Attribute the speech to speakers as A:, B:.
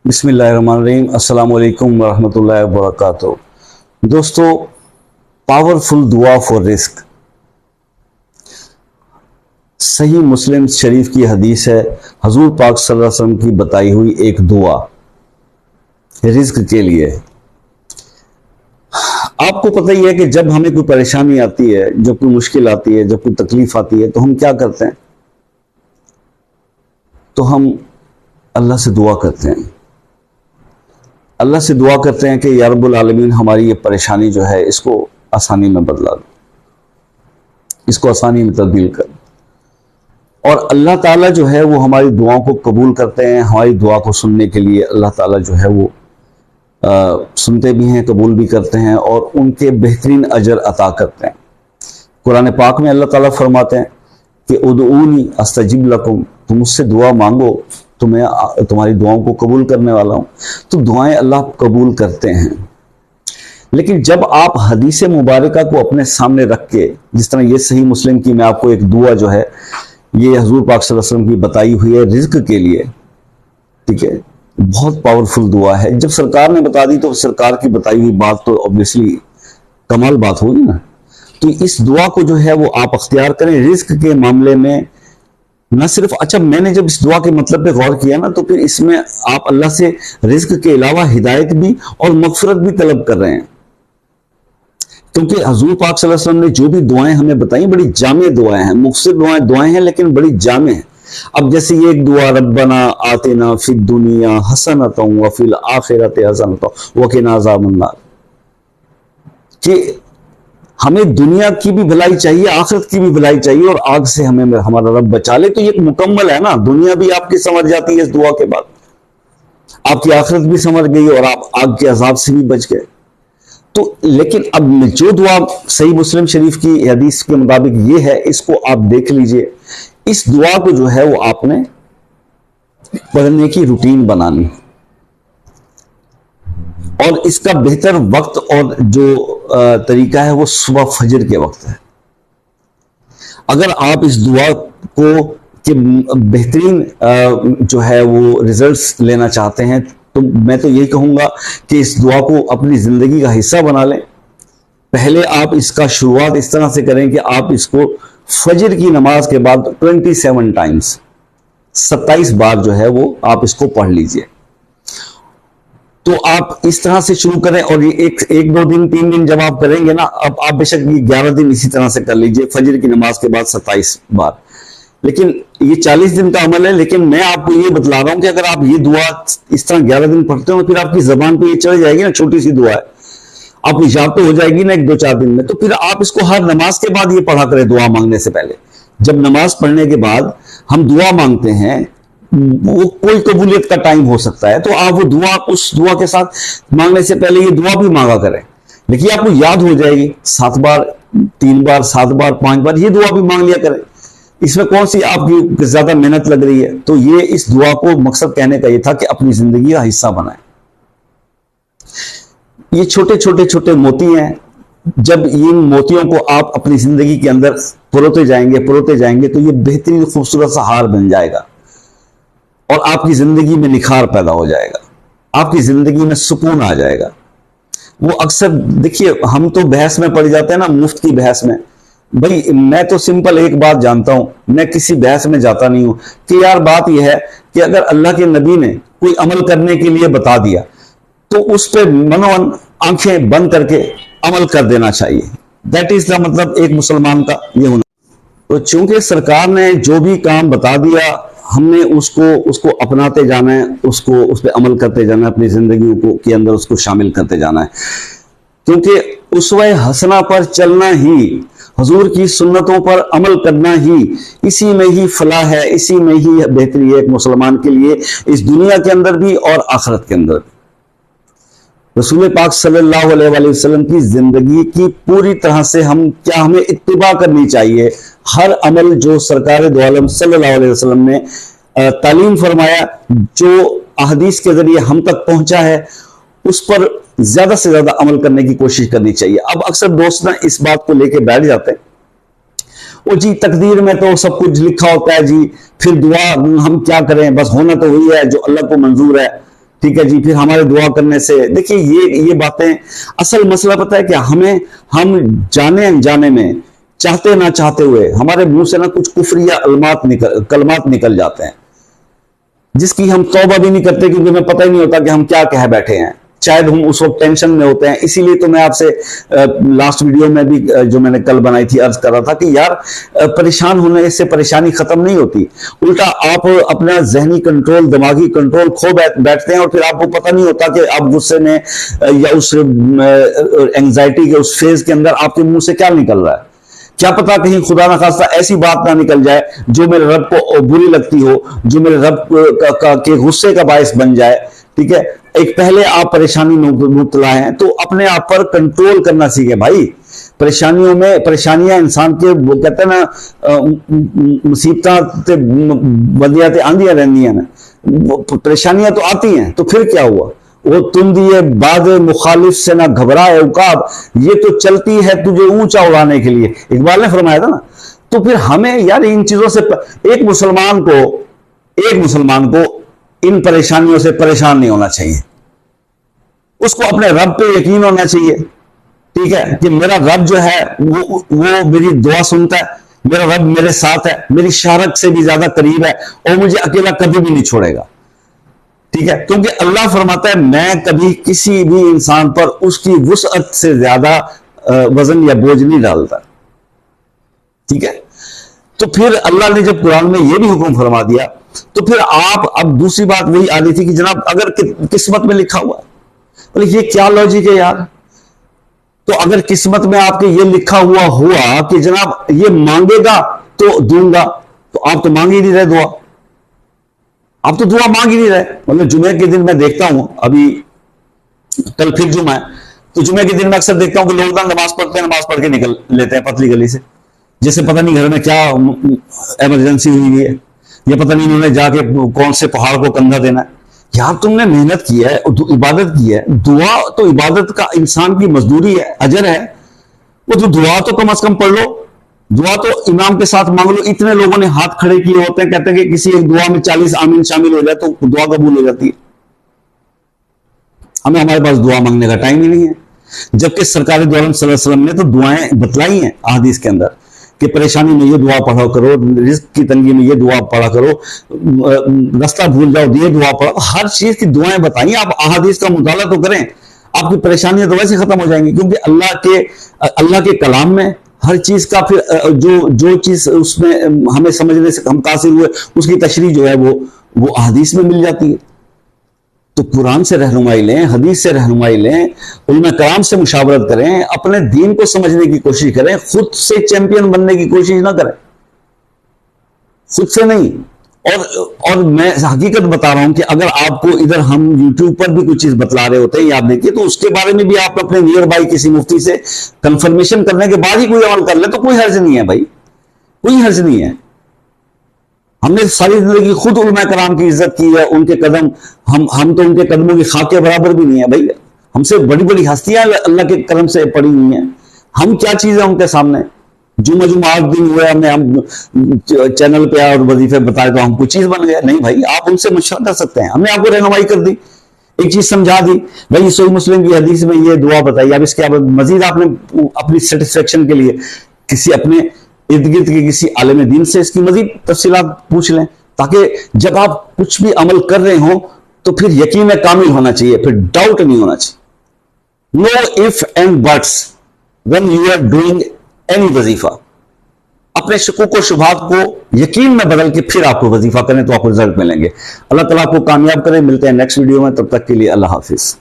A: بسم اللہ الرحمن الرحیم۔ السلام علیکم ورحمۃ اللہ وبرکاتہ۔ دوستو، پاورفل دعا فور رزق۔ صحیح مسلم شریف کی حدیث ہے، حضور پاک صلی اللہ علیہ وسلم کی بتائی ہوئی ایک دعا رزق کے لیے۔ آپ کو پتہ ہی ہے کہ جب ہمیں کوئی پریشانی آتی ہے، جب کوئی مشکل آتی ہے، جب کوئی تکلیف آتی ہے، تو ہم کیا کرتے ہیں؟ تو ہم اللہ سے دعا کرتے ہیں، اللہ سے دعا کرتے ہیں کہ یا رب العالمین ہماری یہ پریشانی جو ہے اس کو آسانی میں بدلا دو، اس کو آسانی میں تبدیل کر۔ اور اللہ تعالیٰ جو ہے وہ ہماری دعاؤں کو قبول کرتے ہیں۔ ہماری دعا کو سننے کے لیے اللہ تعالیٰ جو ہے وہ سنتے بھی ہیں، قبول بھی کرتے ہیں اور ان کے بہترین اجر عطا کرتے ہیں۔ قرآن پاک میں اللہ تعالیٰ فرماتے ہیں کہ ادعونی استجب لکم، تم مجھ سے دعا مانگو تو میں تمہاری دعاؤں کو قبول کرنے والا ہوں۔ تو دعائیں اللہ قبول کرتے ہیں، لیکن جب آپ حدیث مبارکہ کو اپنے سامنے رکھ کے، جس طرح یہ صحیح مسلم کی میں آپ کو ایک دعا جو ہے یہ حضور پاک صلی اللہ علیہ وسلم کی بتائی ہوئی ہے رزق کے لیے، ٹھیک ہے، بہت پاورفل دعا ہے۔ جب سرکار نے بتا دی تو سرکار کی بتائی ہوئی بات تو obviously کمال بات ہوگی نا۔ تو اس دعا کو جو ہے وہ آپ اختیار کریں رزق کے معاملے میں۔ نہ صرف اچھا، میں نے جب اس دعا کے مطلب پہ غور کیا نا، تو پھر اس میں آپ اللہ سے رزق کے علاوہ ہدایت بھی اور مغفرت بھی طلب کر رہے ہیں، کیونکہ حضور پاک صلی اللہ علیہ وسلم نے جو بھی دعائیں ہمیں بتائیں بڑی جامع دعائیں ہیں، مختصر دعائیں ہیں لیکن بڑی جامع ہیں۔ اب جیسے یہ ایک دعا ربنا آتنا فی الدنیا حسنۃ وفی الآخرۃ حسنۃ وقنا عذاب النار، کہ ہمیں دنیا کی بھی بھلائی چاہیے، آخرت کی بھی بھلائی چاہیے، اور آگ سے ہمیں ہمارا رب بچا لے۔ تو یہ مکمل ہے نا، دنیا بھی آپ کی سمجھ جاتی ہے اس دعا کے بعد، آپ کی آخرت بھی سمجھ گئی اور آپ آگ کے عذاب سے بھی بچ گئے۔ تو لیکن اب جو دعا صحیح مسلم شریف کی حدیث کے مطابق یہ ہے، اس کو آپ دیکھ لیجئے۔ اس دعا کو جو ہے وہ آپ نے پڑھنے کی روٹین بنانی، اور اس کا بہتر وقت اور جو طریقہ ہے وہ صبح فجر کے وقت ہے۔ اگر آپ اس دعا کو کہ بہترین جو ہے وہ ریزلٹس لینا چاہتے ہیں، تو میں تو یہی کہوں گا کہ اس دعا کو اپنی زندگی کا حصہ بنا لیں۔ پہلے آپ اس کا شروعات اس طرح سے کریں کہ آپ اس کو فجر کی نماز کے بعد 27 ٹائمز، 27 بار جو ہے وہ آپ اس کو پڑھ لیجئے۔ تو آپ اس طرح سے شروع کریں، اور یہ ایک دو دن 3 دن جب آپ کریں گے نا، اب آپ بے شک یہ 11 دن اسی طرح سے کر لیجئے، فجر کی نماز کے بعد 27 بار۔ لیکن یہ 40 دن کا عمل ہے، لیکن میں آپ کو یہ بتلا رہا ہوں کہ اگر آپ یہ دعا اس طرح 11 دن پڑھتے ہو، پھر آپ کی زبان پہ یہ چڑھ جائے گی نا، چھوٹی سی دعا ہے، آپ کو یاد تو ہو جائے گی نا 1-2-4 دن میں، تو پھر آپ اس کو ہر نماز کے بعد یہ پڑھا کریں دعا مانگنے سے پہلے۔ جب نماز پڑھنے کے بعد ہم دعا مانگتے ہیں، وہ کوئی قبولیت کا ٹائم ہو سکتا ہے، تو آپ وہ دعا اس دعا کے ساتھ مانگنے سے پہلے یہ دعا بھی مانگا کریں، لیکن آپ کو یاد ہو جائے گی 7 بار 3 بار 7 بار 5 بار یہ دعا بھی مانگ لیا کریں۔ اس میں کون سی آپ کی زیادہ محنت لگ رہی ہے؟ تو یہ اس دعا کو مقصد کہنے کا یہ تھا کہ اپنی زندگی کا حصہ بنائیں۔ یہ چھوٹے موتی ہیں، جب ان موتیوں کو آپ اپنی زندگی کے اندر پروتے جائیں گے تو یہ بہترین خوبصورت سا ہار بن جائے گا، اور آپ کی زندگی میں نکھار پیدا ہو جائے گا، آپ کی زندگی میں سکون آ جائے گا۔ وہ اکثر دیکھیے ہم تو بحث میں پڑ جاتے ہیں نا، مفت کی بحث میں۔ بھائی میں تو سمپل ایک بات جانتا ہوں، میں کسی بحث میں جاتا نہیں ہوں کہ یار بات یہ ہے کہ اگر اللہ کے نبی نے کوئی عمل کرنے کے لیے بتا دیا تو اس پہ منوان آنکھیں بند کر کے عمل کر دینا چاہیے۔ دیٹ از دا مطلب ایک مسلمان کا یہ ہونا۔ تو چونکہ سرکار نے جو بھی کام بتا دیا، ہم نے اس کو اپناتے جانا ہے، اس پہ عمل کرتے جانا ہے، اپنی زندگیوں کے اندر اس کو شامل کرتے جانا ہے، کیونکہ اسوہ حسنہ پر چلنا ہی، حضور کی سنتوں پر عمل کرنا ہی، اسی میں ہی فلاح ہے، اسی میں ہی بہتری ہے ایک مسلمان کے لیے، اس دنیا کے اندر بھی اور آخرت کے اندر بھی۔ رسول پاک صلی اللہ علیہ وآلہ وسلم کی زندگی کی پوری طرح سے ہمیں اتباع کرنی چاہیے۔ ہر عمل جو سرکار دو عالم صلی اللہ علیہ وسلم نے تعلیم فرمایا، جو احادیث کے ذریعے ہم تک پہنچا ہے، اس پر زیادہ سے زیادہ عمل کرنے کی کوشش کرنی چاہیے۔ اب اکثر دوست نا اس بات کو لے کے بیٹھ جاتے ہیں، وہ جی تقدیر میں تو سب کچھ لکھا ہوتا ہے جی، پھر دعا ہم کیا کریں، بس ہونا تو وہی ہے جو اللہ کو منظور ہے۔ ٹھیک ہے جی، پھر ہمارے دعا کرنے سے، دیکھیے یہ باتیں، اصل مسئلہ پتہ ہے کیا، ہم جانے انجانے میں، چاہتے نہ چاہتے ہوئے ہمارے منہ سے نہ کچھ کفریہ کلمات نکل جاتے ہیں، جس کی ہم توبہ بھی نہیں کرتے، کیونکہ ہمیں پتہ ہی نہیں ہوتا کہ ہم کیا کہہ بیٹھے ہیں، شاید ہم اس وقت ٹینشن میں ہوتے ہیں۔ اسی لیے تو میں آپ سے لاسٹ ویڈیو میں بھی جو میں نے کل بنائی تھی عرض کر رہا تھا کہ یار پریشان ہونے سے پریشانی ختم نہیں ہوتی، الٹا آپ اپنا ذہنی کنٹرول، دماغی کنٹرول کھو بیٹھتے ہیں، اور پھر آپ کو پتہ نہیں ہوتا کہ آپ غصے میں یا اس اینگزائٹی کے اس فیز کے اندر آپ کے منہ سے کیا نکل رہا ہے۔ کیا پتا کہیں خدا نخواستہ ایسی بات نہ نکل جائے جو میرے رب کو بری لگتی ہو، جو میرے رب کے غصے کا باعث بن جائے، ٹھیک ہے۔ ایک پہلے آپ پریشانی میں مبتلا ہیں تو اپنے آپ پر کنٹرول کرنا سیکھیں بھائی۔ پریشانیاں انسان کے، وہ کہتے ہیں نا مصیبتیں بدیات آندیاں رہندیاں نا، پریشانیاں تو آتی ہیں، تو پھر کیا ہوا، وہ تم دیے باد مخالف سے نہ گھبرائے عقاب، یہ تو چلتی ہے تجھے اونچا اڑانے کے لیے، اقبال نے فرمایا تھا نا۔ تو پھر ہمیں یار ان چیزوں سے، ایک مسلمان کو ان پریشانیوں سے پریشان نہیں ہونا چاہیے، اس کو اپنے رب پہ یقین ہونا چاہیے، ٹھیک ہے، کہ میرا رب جو ہے وہ میری دعا سنتا ہے، میرا رب میرے ساتھ ہے، میری شہرت سے بھی زیادہ قریب ہے، اور مجھے اکیلا کبھی بھی نہیں چھوڑے گا، ٹھیک ہے۔ کیونکہ اللہ فرماتا ہے میں کبھی کسی بھی انسان پر اس کی وسعت سے زیادہ وزن یا بوجھ نہیں ڈالتا، ٹھیک ہے۔ تو پھر اللہ نے جب قرآن میں یہ بھی حکم فرما دیا، تو پھر آپ، اب دوسری بات وہی آ رہی تھی کہ جناب اگر قسمت میں لکھا ہوا، بولے یہ کیا لاجک ہے یار، تو اگر قسمت میں آپ کے یہ لکھا ہوا کہ جناب یہ مانگے گا تو دوں گا، تو آپ تو مانگ ہی نہیں رہے دعا، آپ تو دعا مانگ ہی نہیں رہے۔ مطلب جمعے کے دن میں دیکھتا ہوں، ابھی کل پھر جمعہ ہے، تو جمعے کے دن میں اکثر دیکھتا ہوں کہ لوگ نماز پڑھتے ہیں، نماز پڑھ کے نکل لیتے ہیں پتلی گلی سے، جیسے پتہ نہیں گھر میں کیا ایمرجنسی ہوئی ہے، یا پتہ نہیں انہوں نے جا کے کون سے پہاڑ کو کندھا دینا ہے۔ یار تم نے محنت کی ہے، عبادت کی ہے، دعا تو عبادت کا انسان کی مزدوری ہے، اجر ہے، وہ تو دعا تو کم از کم پڑھ لو، دعا تو امام کے ساتھ مانگ لو۔ اتنے لوگوں نے ہاتھ کھڑے کیے ہوتے ہیں، کہتے ہیں کہ کسی ایک دعا میں 40 آمین شامل ہو جائے تو دعا قبول ہو جاتی ہے۔ ہمارے پاس دعا مانگنے کا ٹائم ہی نہیں ہے، جبکہ سرکار دو عالم صلی اللہ علیہ وسلم نے تو دعائیں بتلائی ہیں احادیث کے اندر کہ پریشانی میں یہ دعا پڑھا کرو، رزق کی تنگی میں یہ دعا پڑھا کرو، راستہ بھول جاؤ یہ دعا پڑھو، ہر چیز کی دعائیں بتائیں۔ آپ احادیث کا مطالعہ تو کریں، آپ کی پریشانیاں تو ویسے ختم ہو جائیں گی، کیونکہ اللہ کے کلام میں ہر چیز کا، پھر جو چیز اس میں ہمیں سمجھنے سے ہم قاصر ہوئے، اس کی تشریح جو ہے وہ احادیث میں مل جاتی ہے۔ تو قرآن سے رہنمائی لیں، حدیث سے رہنمائی لیں، علماء کرام سے مشاورت کریں، اپنے دین کو سمجھنے کی کوشش کریں، خود سے چیمپئن بننے کی کوشش نہ کریں، خود سے نہیں۔ اور میں حقیقت بتا رہا ہوں کہ اگر آپ کو ادھر ہم یوٹیوب پر بھی کوئی چیز بتلا رہے ہوتے ہیں یا آپ دیکھیے، تو اس کے بارے میں بھی آپ اپنے نیئر بائی کسی مفتی سے کنفرمیشن کرنے کے بعد ہی کوئی عمل کر لے تو کوئی حرج نہیں ہے بھائی، کوئی حرج نہیں ہے۔ ہم نے ساری زندگی خود علماء کرام کی عزت کی ہے، ان کے قدم، ہم تو ان کے قدموں کی خاک کے برابر بھی نہیں ہے بھائی، ہم سے بڑی بڑی ہستیاں اللہ کے کرم سے پڑی ہوئی ہیں، ہم کیا چیز ہے ان کے سامنے۔ جمعہ 8 دن ہوئے ہم چینل پہ اور وظیفے بتائے تو ہم کوئی چیز بن گئے؟ نہیں بھائی، آپ ان سے مشورہ کر سکتے ہیں، ہم نے آپ کو رہنمائی کر دی، ایک چیز سمجھا دی، بھائی صحیح مسلم کی حدیث میں یہ دعا بتائی، اب اس کے مزید آپ نے اپنی سیٹسفیکشن کے لیے کسی اپنے ارد گرد کے کسی عالم دین سے اس کی مزید تفصیلات پوچھ لیں، تاکہ جب آپ کچھ بھی عمل کر رہے ہوں تو پھر یقین کامل ہونا چاہیے، پھر ڈاؤٹ نہیں ہونا چاہیے۔ No if and buts when you are doing any وظیفہ، اپنے شکوک و شبہات کو یقین میں بدل کے پھر آپ کو وظیفہ کریں تو آپ کو رزلٹ ملیں گے۔ اللہ تعالیٰ آپ کو کامیاب کرے۔ ملتے ہیں نیکسٹ ویڈیو میں، تب تک کے لیے اللہ حافظ۔